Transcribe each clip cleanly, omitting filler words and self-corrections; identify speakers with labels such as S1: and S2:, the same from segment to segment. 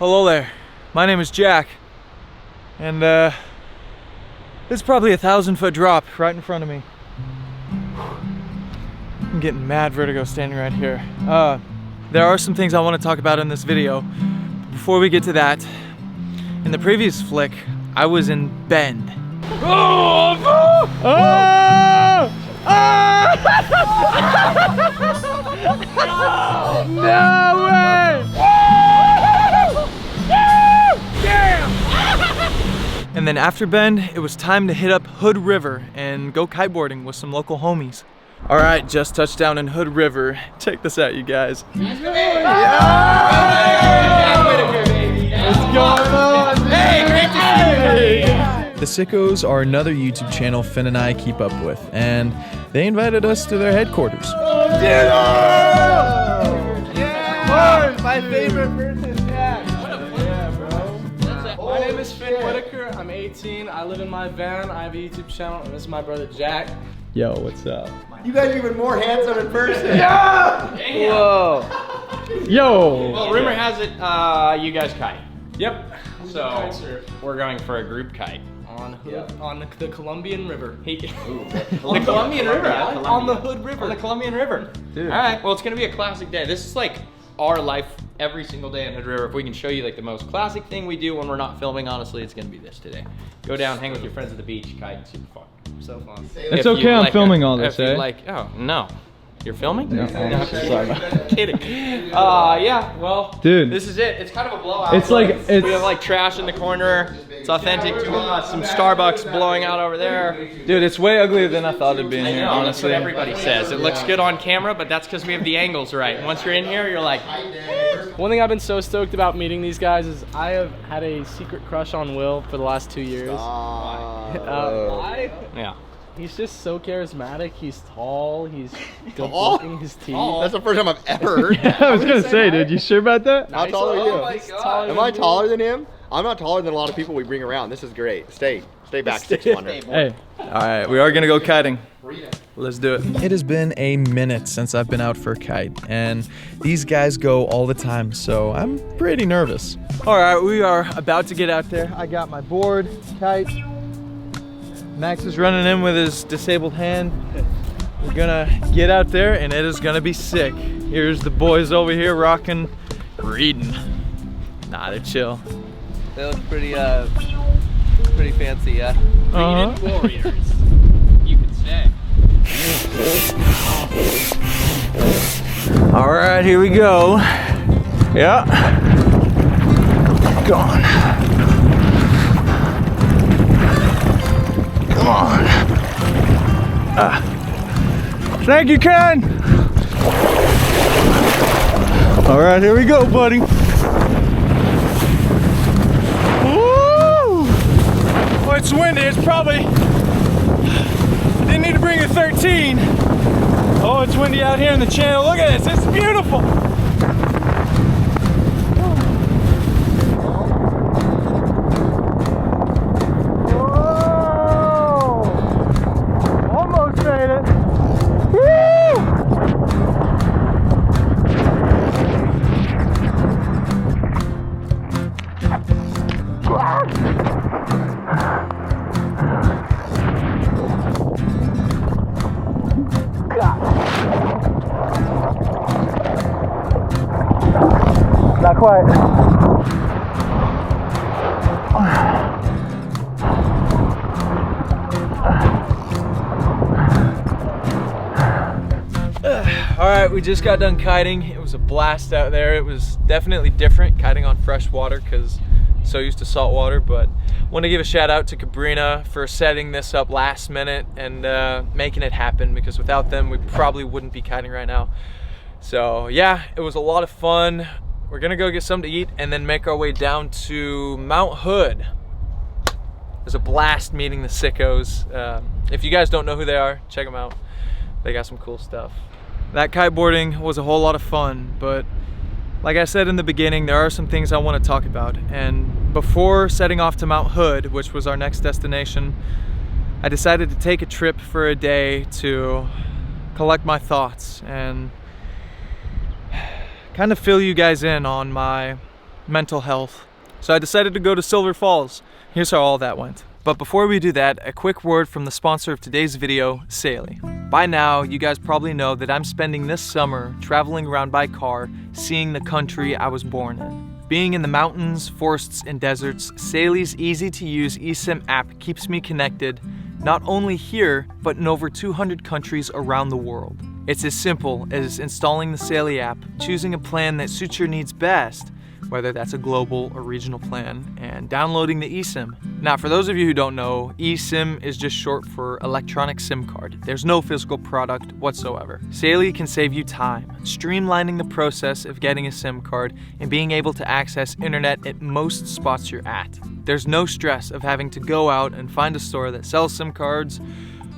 S1: Hello there, my name is Jack, and this is probably a 1,000-foot drop right in front of me. I'm getting mad vertigo standing right here. There are some things I want to talk about in this video. Before we get to that, in the previous flick, I was in Bend. Oh! Oh! Oh! No way! Damn! And then after Bend, it was time to hit up Hood River and go kiteboarding with some local homies. All right, just touched down in Hood River. Check this out, you guys. What's going on? Hey, great to see you. The Sickos are another YouTube channel Finn and I keep up with, and they invited us to their headquarters.
S2: Yeah! My favorite person, Jack. Yeah, bro. My name is Finn Whitaker. I'm 18. I live in my van. I have a YouTube channel, and this is my brother Jack.
S1: Yo, what's up?
S3: You guys are even more handsome in person.
S2: Yeah!
S4: Whoa.
S1: Yo!
S4: Well, rumor has it you guys kite.
S2: Yep.
S4: So we're going for a group kite.
S2: On the Colombian River.
S4: The Colombian River.
S2: On the Hood River.
S4: On the Colombian River.
S1: Dude.
S4: All right. Well, it's gonna be a classic day. This is like our life every single day in Hood River. If we can show you like the most classic thing we do when we're not filming, honestly, it's gonna be this today. Go down, hang with your friends at the beach, kite, super fun.
S2: So fun.
S1: It's okay, I'm filming all this, eh?
S4: Oh no. You're filming?
S1: No, sorry.
S4: Kidding. Yeah, well,
S1: dude,
S4: this is it. It's kind of a blowout.
S1: It's like,
S4: we have like trash in the corner. It's authentic to us. Some Starbucks blowing out over there.
S1: dude, it's way uglier than I thought it'd be in here,
S4: That's
S1: honestly.
S4: what everybody says. It looks good on camera, but that's because we have the angles right. Once you're in here, you're like,
S2: One thing I've been so stoked about meeting these guys is I have had a secret crush on Will for the last 2 years. Why?
S4: yeah.
S2: He's just so charismatic. He's tall. He's good looking. His teeth.
S3: That's the first time I've ever heard that.
S1: I was gonna say, dude, you sure about that?
S3: How tall are you?
S4: Oh my God.
S3: Am I taller than him? I'm not taller than a lot of people we bring around. This is great. Stay back 6'1".
S1: Hey, all right, we are gonna go kiting. Let's do it. It has been a minute since I've been out for a kite, and these guys go all the time, so I'm pretty nervous. All right, we are about to get out there. I got my board, kite. Max is running in with his disabled hand. We're gonna get out there, and it is gonna be sick. Here's the boys over here rocking, reading. Nah, they're chill.
S5: They look pretty fancy, yeah.
S4: Reading warriors, you could say.
S1: All right, here we go. Yeah. Go on. Come on. Thank you, Ken. All right, here we go, buddy. Woo! Oh, it's windy. It's probably. I didn't need to bring a 13. Oh, it's windy out here in the channel. Look at this. It's beautiful. Not quite. All right, we just got done kiting. It was a blast out there. It was definitely different kiting on fresh water because I'm so used to salt water, but I want to give a shout out to Cabrina for setting this up last minute and making it happen, because without them, we probably wouldn't be kiting right now. So yeah, it was a lot of fun. We're gonna go get something to eat and then make our way down to Mount Hood. It was a blast meeting the Sickos. If you guys don't know who they are, check them out. They got some cool stuff. That kiteboarding was a whole lot of fun, but like I said in the beginning, there are some things I want to talk about. And before setting off to Mount Hood, which was our next destination, I decided to take a trip for a day to collect my thoughts and kind of fill you guys in on my mental health. So I decided to go to Silver Falls. Here's how all that went. But before we do that, a quick word from the sponsor of today's video, Saily. By now, you guys probably know that I'm spending this summer traveling around by car, seeing the country I was born in. Being in the mountains, forests, and deserts, Saily's easy-to-use eSIM app keeps me connected, not only here, but in over 200 countries around the world. It's as simple as installing the Saily app, choosing a plan that suits your needs best, whether that's a global or regional plan, and downloading the eSIM. Now, for those of you who don't know, eSIM is just short for electronic SIM card. There's no physical product whatsoever. Saily can save you time, streamlining the process of getting a SIM card and being able to access internet at most spots you're at. There's no stress of having to go out and find a store that sells SIM cards,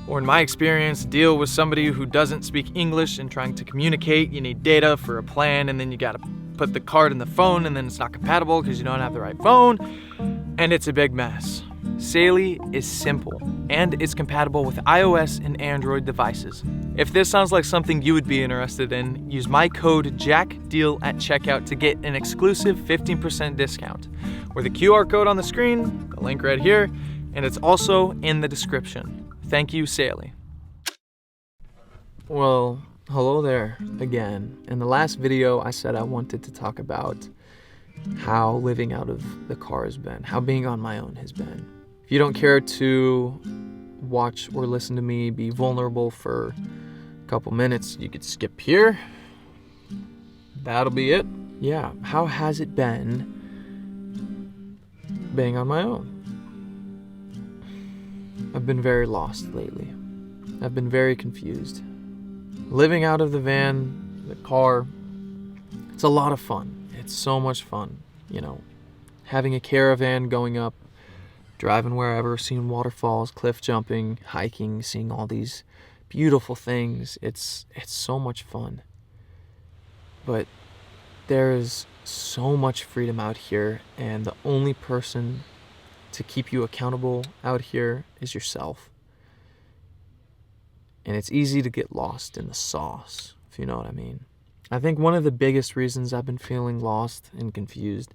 S1: or in my experience, deal with somebody who doesn't speak English and trying to communicate. You need data for a plan, and then you gotta put the card in the phone, and then it's not compatible because you don't have the right phone, and it's a big mess. Saily is simple, and it's compatible with iOS and Android devices. If this sounds like something you would be interested in, use my code JACKDEAL at checkout to get an exclusive 15% discount, or the QR code on the screen, the link right here, and it's also in the description. Thank you, Saily. Well, hello there again. In the last video, I said I wanted to talk about how living out of the car has been, how being on my own has been. If you don't care to watch or listen to me be vulnerable for a couple minutes, you could skip here. That'll be it. Yeah, how has it been being on my own? I've been very lost lately. I've been very confused. Living out of the van, the car, it's a lot of fun. It's so much fun, you know. Having a caravan going up, driving wherever, seeing waterfalls, cliff jumping, hiking, seeing all these beautiful things. It's so much fun. But there is so much freedom out here, and the only person to keep you accountable out here is yourself. And it's easy to get lost in the sauce, if you know what I mean. I think one of the biggest reasons I've been feeling lost and confused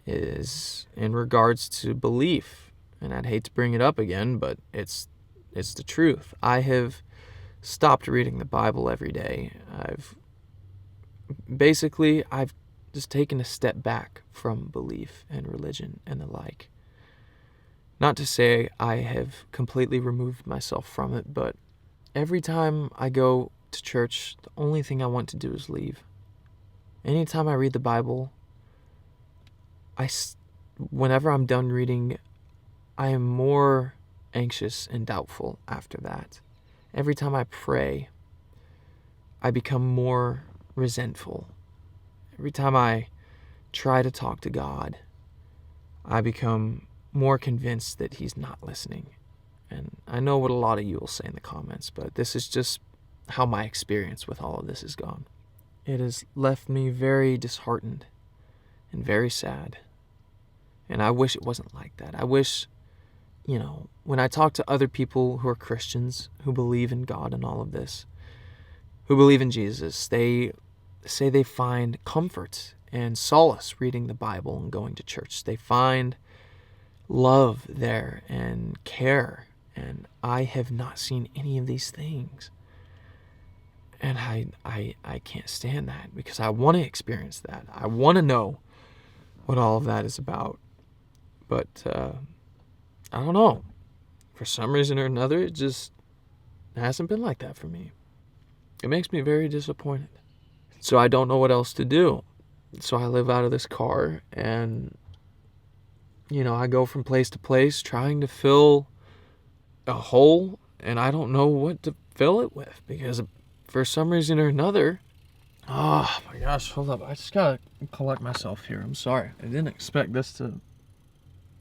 S1: is in regards to belief. And I'd hate to bring it up again, but it's the truth. I have stopped reading the Bible every day. I've just taken a step back from belief and religion and the like. Not to say I have completely removed myself from it, but every time I go to church, the only thing I want to do is leave. Anytime I read the Bible, whenever I'm done reading, I am more anxious and doubtful after that. Every time I pray, I become more resentful. Every time I try to talk to God, I become more convinced that he's not listening. And I know what a lot of you will say in the comments, but this is just how my experience with all of this has gone. It has left me very disheartened and very sad. And I wish it wasn't like that. I wish, you know, when I talk to other people who are Christians, who believe in God and all of this, who believe in Jesus, they say they find comfort and solace reading the Bible and going to church. They find love there and care. And I have not seen any of these things. And I can't stand that, because I want to experience that. I want to know what all of that is about. But I don't know. For some reason or another, it just hasn't been like that for me. It makes me very disappointed. So I don't know what else to do. So I live out of this car, and, you know, I go from place to place trying to fill a hole, and I don't know what to fill it with, because for some reason or another, oh my gosh, hold up. I just gotta collect myself here. I'm sorry. I didn't expect this to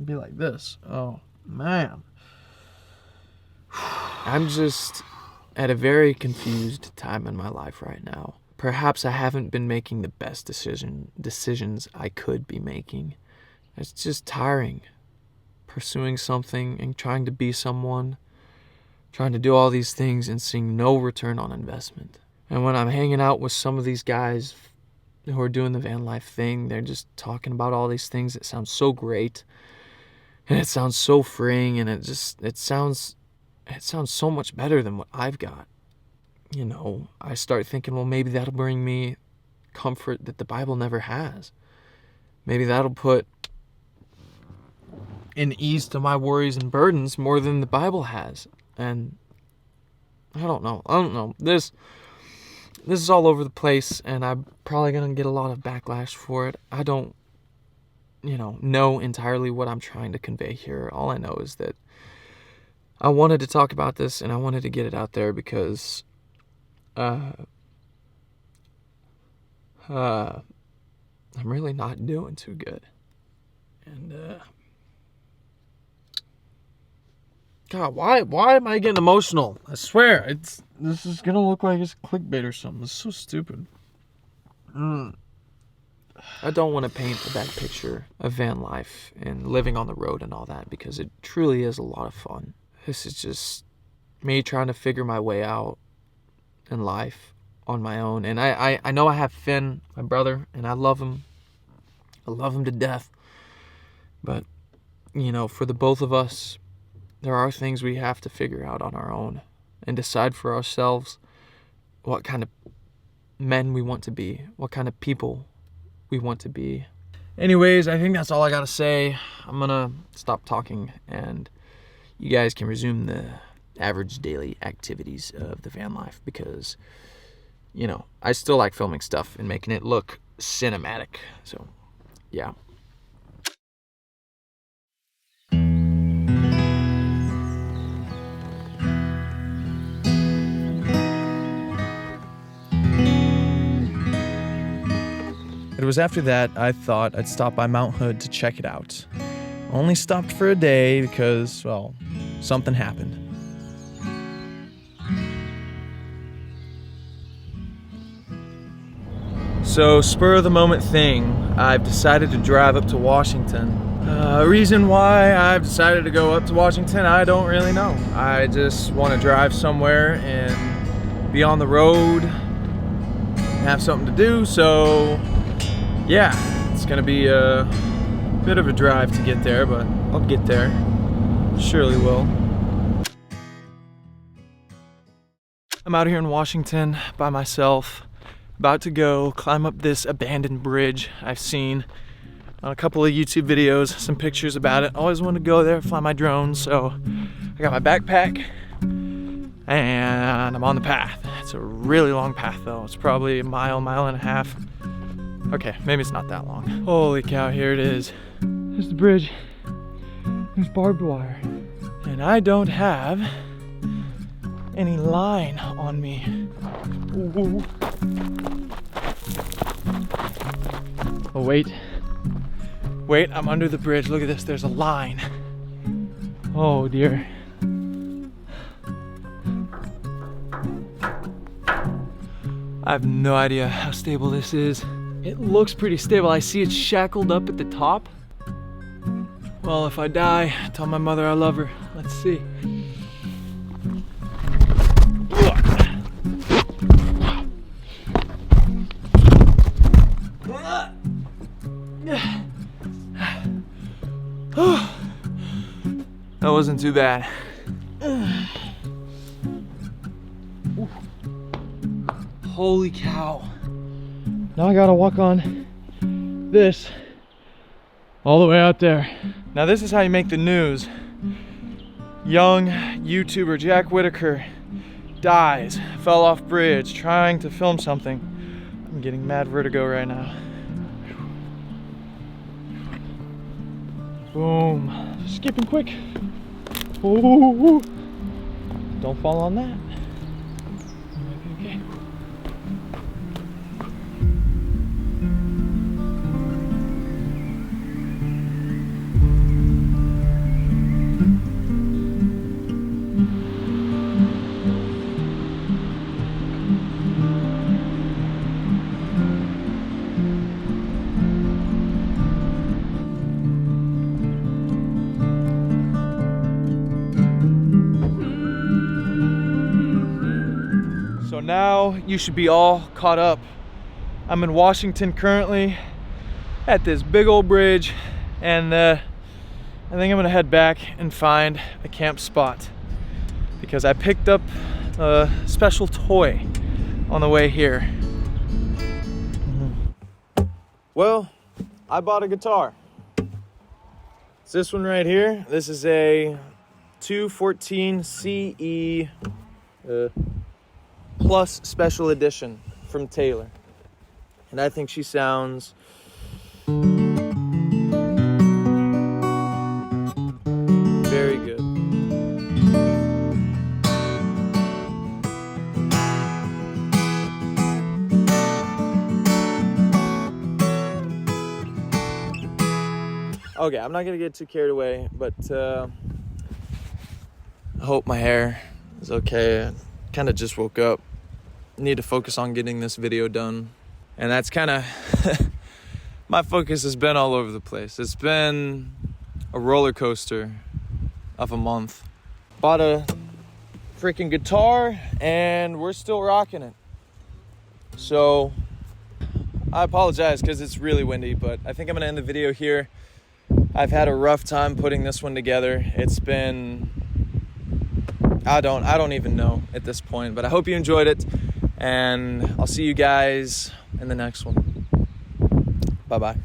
S1: be like this. Oh, man. I'm just at a very confused time in my life right now. Perhaps I haven't been making the best decisions I could be making. It's just tiring. Pursuing something and trying to be someone, trying to do all these things and seeing no return on investment. And when I'm hanging out with some of these guys who are doing the van life thing, they're just talking about all these things that sound so great, and it sounds so freeing, and it sounds so much better than what I've got. You know, I start thinking, well, maybe that'll bring me comfort that the Bible never has. Maybe that'll put an ease to my worries and burdens more than the Bible has. And I don't know. This is all over the place, and I'm probably gonna get a lot of backlash for it. I don't, know entirely what I'm trying to convey here. All I know is that I wanted to talk about this, and I wanted to get it out there because I'm really not doing too good. And God, why am I getting emotional? I swear, this is gonna look like it's clickbait or something. It's so stupid. I don't want to paint a bad picture of van life and living on the road and all that, because it truly is a lot of fun. This is just me trying to figure my way out in life on my own. And I know I have Finn, my brother, and I love him. I love him to death. But, for the both of us, there are things we have to figure out on our own and decide for ourselves what kind of men we want to be, what kind of people we want to be. Anyways, I think that's all I gotta say. I'm gonna stop talking, and you guys can resume the average daily activities of the van life, because, I still like filming stuff and making it look cinematic. So, yeah. It was after that I thought I'd stop by Mount Hood to check it out. Only stopped for a day because, well, something happened. So, spur of the moment thing, I've decided to drive up to Washington. Reason why I've decided to go up to Washington, I don't really know. I just want to drive somewhere and be on the road, have something to do, so yeah, it's gonna be a bit of a drive to get there, but I'll get there. Surely will. I'm out here in Washington by myself, about to go climb up this abandoned bridge I've seen on a couple of YouTube videos, some pictures about it. Always wanted to go there, fly my drone, so I got my backpack and I'm on the path. It's a really long path though. It's probably a mile and a half. Okay, maybe it's not that long. Holy cow, here it is. There's the bridge. There's barbed wire. And I don't have any line on me. Ooh. Oh, wait. Wait, I'm under the bridge. Look at this, there's a line. Oh dear. I have no idea how stable this is. It looks pretty stable. I see it's shackled up at the top. Well, if I die, tell my mother I love her. Let's see. That wasn't too bad. Holy cow. Now I gotta walk on this all the way out there. Now this is how you make the news. Young YouTuber Jack Whitaker dies, fell off bridge trying to film something. I'm getting mad vertigo right now. Boom. Skipping quick. Ooh. Don't fall on that. Okay. So now you should be all caught up. I'm in Washington currently at this big old bridge, and I think I'm gonna head back and find a camp spot because I picked up a special toy on the way here. Well, I bought a guitar. It's this one right here. This is a 214 CE Plus Special Edition from Taylor. And I think she sounds very good. Okay, I'm not gonna get too carried away, but I hope my hair is okay. I kind of just woke up. Need to focus on getting this video done. And that's kind of, my focus has been all over the place. It's been a roller coaster of a month. Bought a freaking guitar and we're still rocking it. So I apologize because it's really windy, but I think I'm gonna end the video here. I've had a rough time putting this one together. It's been, I don't even know at this point, but I hope you enjoyed it, and I'll see you guys in the next one. Bye-bye.